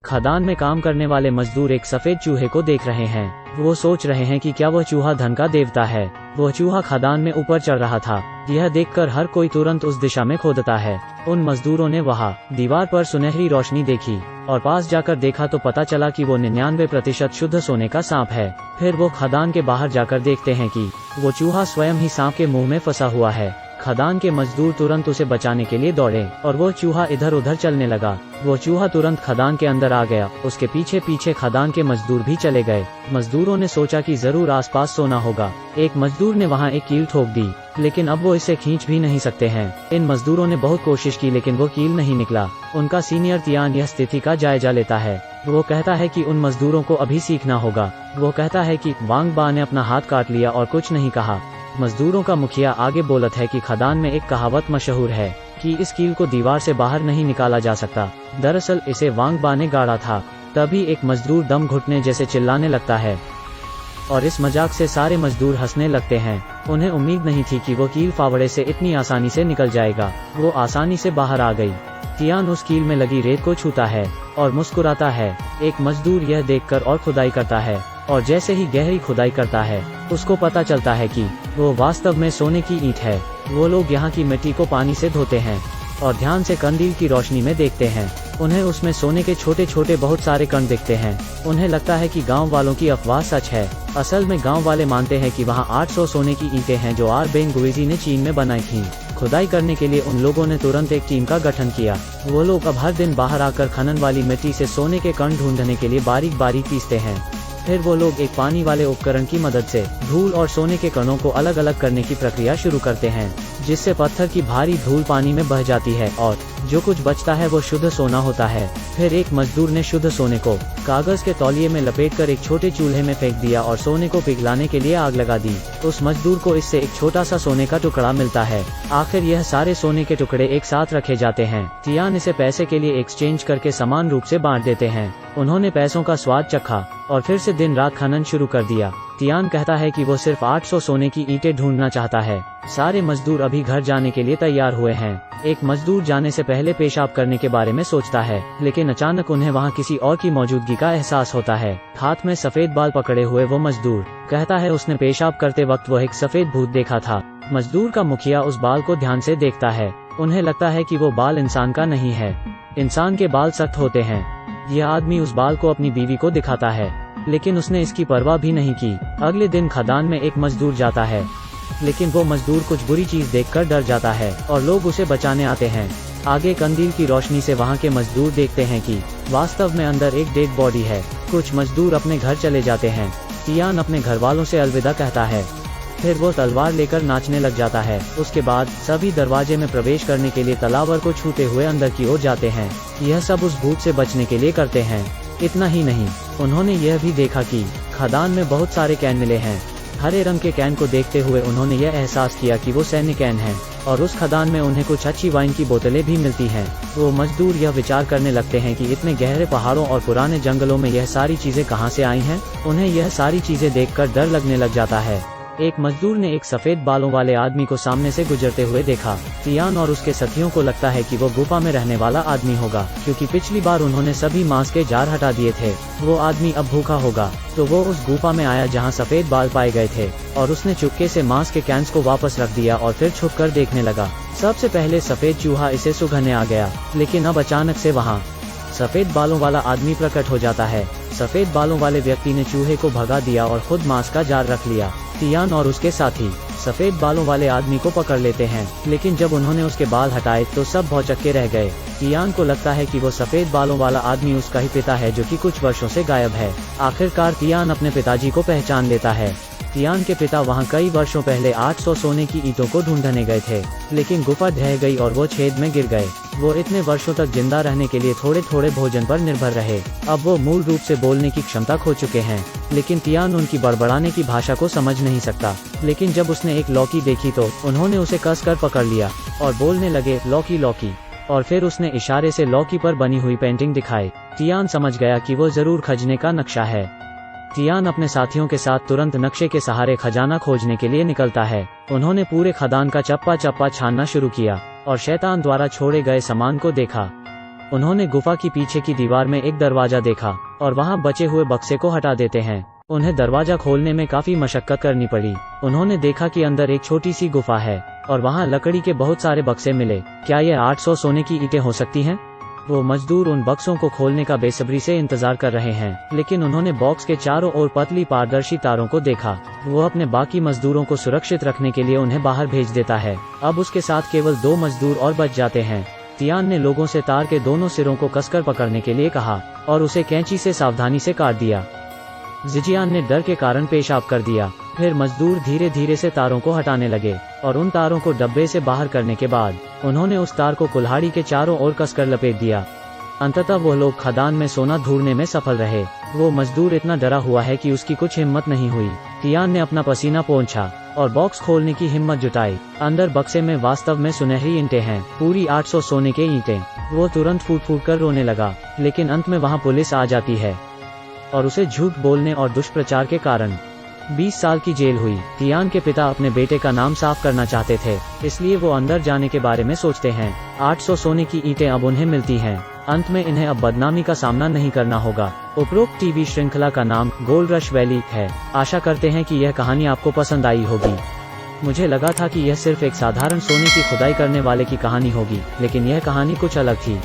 खदान में काम करने वाले मजदूर एक सफेद चूहे को देख रहे हैं। वो सोच रहे हैं कि क्या वह चूहा धन का देवता है। वह चूहा खदान में ऊपर चढ़ रहा था। यह देखकर हर कोई तुरंत उस दिशा में खोदता है। उन मजदूरों ने वहां दीवार पर सुनहरी रोशनी देखी और पास जाकर देखा तो पता चला कि वो 99% शुद्ध सोने का सांप है। फिर वो खदान के बाहर जाकर देखते हैं कि वो चूहा स्वयं ही सांप के मुंह में फंसा हुआ है। खदान के मजदूर तुरंत उसे बचाने के लिए दौड़े और वो चूहा इधर उधर चलने लगा। वो चूहा तुरंत खदान के अंदर आ गया। उसके पीछे पीछे खदान के मजदूर भी चले गए। मजदूरों ने सोचा कि जरूर आसपास सोना होगा। एक मजदूर ने वहां एक कील ठोक दी, लेकिन अब वो इसे खींच भी नहीं सकते हैं। इन मजदूरों ने बहुत कोशिश की, लेकिन वो कील नहीं निकला। उनका सीनियर तियान यह स्थिति का जायजा लेता है। वो कहता है कि उन मजदूरों को अभी सीखना होगा। वो कहता है कि वांग बा ने अपना हाथ काट लिया और कुछ नहीं कहा। मजदूरों का मुखिया आगे बोलत है कि खदान में एक कहावत मशहूर है कि इस कील को दीवार से बाहर नहीं निकाला जा सकता। दरअसल इसे वांग बा ने गाड़ा था। तभी एक मजदूर दम घुटने जैसे चिल्लाने लगता है और इस मजाक से सारे मजदूर हंसने लगते हैं। उन्हें उम्मीद नहीं थी कि वो कील फावड़े से इतनी आसानी से निकल जाएगा। वो आसानी से बाहर आ गई। तियान उस कील में लगी रेत को छूता है और मुस्कुराता है। एक मजदूर यह देखकर और खुदाई करता है और जैसे ही गहरी खुदाई करता है उसको पता चलता है कि वो वास्तव में सोने की ईंट है। वो लोग यहाँ की मिट्टी को पानी से धोते हैं और ध्यान से कंदील की रोशनी में देखते हैं। उन्हें उसमें सोने के छोटे छोटे बहुत सारे कण दिखते हैं। उन्हें लगता है कि गांव वालों की अफवाह सच है। असल में गांव वाले मानते हैं कि वहां 800 सोने की ईंटें हैं जो आरबेंगुइजी ने चीन में बनाई थीं। खुदाई करने के लिए उन लोगों ने तुरंत एक टीम का गठन किया। वो लोग अब हर दिन बाहर आकर खनन वाली मिट्टी से सोने के कण ढूंढने के लिए बारीक बारीक पीसते हैं। फिर वो लोग एक पानी वाले उपकरण की मदद से धूल और सोने के कणों को अलग अलग करने की प्रक्रिया शुरू करते हैं, जिससे पत्थर की भारी धूल पानी में बह जाती है और जो कुछ बचता है वो शुद्ध सोना होता है। फिर एक मजदूर ने शुद्ध सोने को कागज के तौलिए में लपेटकर एक छोटे चूल्हे में फेंक दिया और सोने को पिघलाने के लिए आग लगा दी। उस मजदूर को इससे एक छोटा सा सोने का टुकड़ा मिलता है। आखिर यह सारे सोने के टुकड़े एक साथ रखे जाते हैं। तियान इसे पैसे के लिए एक्सचेंज करके समान रूप से बांट देते हैं। उन्होंने पैसों का स्वाद चखा और फिर से दिन रात खनन शुरू कर दिया। तियान कहता है कि वो सिर्फ 800 सोने की ईंटें ढूंढना चाहता है। सारे मजदूर अभी घर जाने के लिए तैयार हुए हैं। एक मजदूर जाने से पहले पेशाब करने के बारे में सोचता है, लेकिन अचानक उन्हें वहां किसी और की मौजूदगी का एहसास होता है। हाथ में सफेद बाल पकड़े हुए वो मजदूर कहता है उसने पेशाब करते वक्त वो एक सफेद भूत देखा था। मजदूर का मुखिया उस बाल को ध्यान से देखता है। उन्हें लगता है कि वो बाल इंसान का नहीं है। इंसान के बाल सख्त होते हैं। यह आदमी उस बाल को अपनी बीवी को दिखाता है, लेकिन उसने इसकी परवाह भी नहीं की। अगले दिन खदान में एक मजदूर जाता है, लेकिन वो मजदूर कुछ बुरी चीज देखकर डर जाता है और लोग उसे बचाने आते हैं। आगे कंदील की रोशनी से वहाँ के मजदूर देखते हैं कि वास्तव में अंदर एक डेड बॉडी है। कुछ मजदूर अपने घर चले जाते हैं। तियान अपने घर वालों से अलविदा कहता है। फिर वो तलवार लेकर नाचने लग जाता है। उसके बाद सभी दरवाजे में प्रवेश करने के लिए तलावर को छूते हुए अंदर की ओर जाते हैं। यह सब उस भूत से बचने के लिए करते हैं। इतना ही नहीं, उन्होंने यह भी देखा कि खदान में बहुत सारे कैन मिले हैं। हरे रंग के कैन को देखते हुए उन्होंने यह एहसास किया कि वो सैन्य कैन हैं और उस खदान में उन्हें कुछ अच्छी वाइन की बोतलें भी मिलती हैं। वो मजदूर यह विचार करने लगते हैं कि इतने गहरे पहाड़ों और पुराने जंगलों में यह सारी चीजें कहां से आई हैं। उन्हें यह सारी चीजें देखकर डर लगने लग जाता है। एक मजदूर ने एक सफेद बालों वाले आदमी को सामने से गुजरते हुए देखा। तियान और उसके साथियों को लगता है कि वो गुफा में रहने वाला आदमी होगा, क्योंकि पिछली बार उन्होंने सभी मांस के जार हटा दिए थे। वो आदमी अब भूखा होगा, तो वो उस गुफा में आया जहां सफेद बाल पाए गए थे और उसने चुपके से मांस के कैंस को वापस रख दिया और फिर छुपकर देखने लगा। सबसे पहले सफेद चूहा इसे सुंघने आ गया, लेकिन अब अचानक से वहाँ सफेद बालों वाला आदमी प्रकट हो जाता है। सफेद बालों वाले व्यक्ति ने चूहे को भगा दिया और खुद मांस का जार रख लिया। तियान और उसके साथी सफेद बालों वाले आदमी को पकड़ लेते हैं, लेकिन जब उन्होंने उसके बाल हटाए तो सब भौचक्के रह गए। तियान को लगता है कि वो सफेद बालों वाला आदमी उसका ही पिता है, जो कि कुछ वर्षों से गायब है। आखिरकार तियान अपने पिताजी को पहचान लेता है। तियान के पिता वहां कई वर्षों पहले 800 सोने की ईंटों को ढूंढने गए थे, लेकिन गुफा ढह गई और वो छेद में गिर गए। वो इतने वर्षों तक जिंदा रहने के लिए थोड़े थोड़े भोजन पर निर्भर रहे। अब वो मूल रूप से बोलने की क्षमता खो चुके हैं, लेकिन तियान उनकी बड़बड़ाने की भाषा को समझ नहीं सकता। लेकिन जब उसने एक लौकी देखी तो उन्होंने उसे कसकर पकड़ लिया और बोलने लगे, लौकी लौकी। और फिर उसने इशारे से लौकी पर बनी हुई पेंटिंग दिखाई। तियान समझ गया कि वो जरूर खजने का नक्शा है। तियान अपने साथियों के साथ तुरंत नक्शे के सहारे खजाना खोजने के लिए निकलता है। उन्होंने पूरे खदान का चप्पा चप्पा छानना शुरू किया और शैतान द्वारा छोड़े गए सामान को देखा। उन्होंने गुफा की पीछे की दीवार में एक दरवाजा देखा और वहाँ बचे हुए बक्से को हटा देते हैं। उन्हें दरवाजा खोलने में काफी मशक्कत करनी पड़ी। उन्होंने देखा कि अंदर एक छोटी सी गुफा है और वहाँ लकड़ी के बहुत सारे बक्से मिले। क्या यह 800 सोने की ईंटें हो सकती हैं? वो मजदूर उन बक्सों को खोलने का बेसब्री से इंतजार कर रहे हैं, लेकिन उन्होंने बॉक्स के चारों ओर पतली पारदर्शी तारों को देखा। वो अपने बाकी मजदूरों को सुरक्षित रखने के लिए उन्हें बाहर भेज देता है। अब उसके साथ केवल 2 मजदूर और बच जाते हैं। तियान ने लोगों से तार के दोनों सिरों को कसकर पकड़ने के लिए कहा और उसे कैंची से सावधानी से काट दिया। जिजियान ने डर के कारण पेशाब कर दिया। फिर मजदूर धीरे धीरे से तारों को हटाने लगे और उन तारों को डब्बे से बाहर करने के बाद उन्होंने उस तार को कुल्हाड़ी के चारों ओर कसकर लपेट दिया। अंततः वो लोग खदान में सोना ढूंढने में सफल रहे। वो मजदूर इतना डरा हुआ है कि उसकी कुछ हिम्मत नहीं हुई। तियान ने अपना पसीना पोंछा और बॉक्स खोलने की हिम्मत जुटाई। अंदर बक्से में वास्तव में सुनहरी ईंटें हैं, पूरी 800 सोने के ईंटें। वो तुरंत फूट फूट कर रोने लगा, लेकिन अंत में वहाँ पुलिस आ जाती है और उसे झूठ बोलने और दुष्प्रचार के कारण 20 साल की जेल हुई। तियान के पिता अपने बेटे का नाम साफ करना चाहते थे, इसलिए वो अंदर जाने के बारे में सोचते हैं। 800 सोने की ईंटें अब उन्हें मिलती हैं। अंत में इन्हें अब बदनामी का सामना नहीं करना होगा। उपरोक्त टीवी श्रृंखला का नाम गोल्ड रश वैली है। आशा करते हैं कि यह कहानी आपको पसंद आई होगी। मुझे लगा था कि यह सिर्फ एक साधारण सोने की खुदाई करने वाले की कहानी होगी, लेकिन यह कहानी कुछ अलग थी।